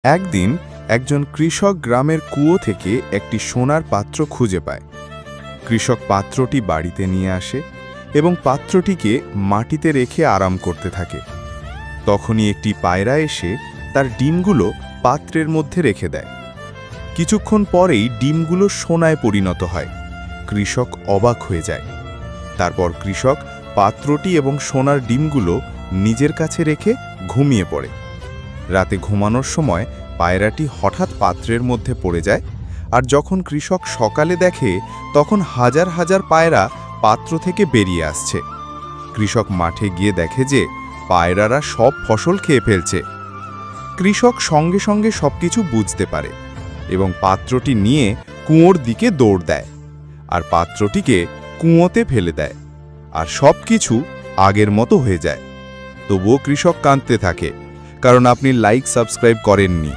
একদিন একজন কৃষক গ্রামের কুয়ো থেকে একটি সোনার পাত্র খুঁজে পায়। কৃষক পাত্রটি বাড়িতে নিয়ে আসে এবং পাত্রটিকে মাটিতে রেখে আরাম করতে থাকে। তখনই একটি পায়রা এসে তার ডিমগুলো পাত্রের মধ্যে রেখে দেয়। কিছুক্ষণ পরেই ডিমগুলো সোনায় পরিণত হয়। কৃষক অবাক হয়ে যায়। তারপর কৃষক পাত্রটি এবং সোনার ডিমগুলো নিজের কাছে রেখে ঘুমিয়ে পড়ে। রাতে ঘুমানোর সময় পায়রাটি হঠাৎ পাত্রের মধ্যে পড়ে যায়, আর যখন কৃষক সকালে দেখে তখন হাজার হাজার পায়রা পাত্র থেকে বেরিয়ে আসছে। কৃষক মাঠে গিয়ে দেখে যে পায়রারা সব ফসল খেয়ে ফেলছে। কৃষক সঙ্গে সঙ্গে সবকিছু বুঝতে পারে এবং পাত্রটি নিয়ে কুয়োর দিকে দৌড় দেয়, আর পাত্রটিকে কুয়োতে ফেলে দেয়, আর সবকিছু আগের মতো হয়ে যায়। তবুও কৃষক কাঁদতে থাকে, কারণ আপনি লাইক সাবস্ক্রাইব করেননি।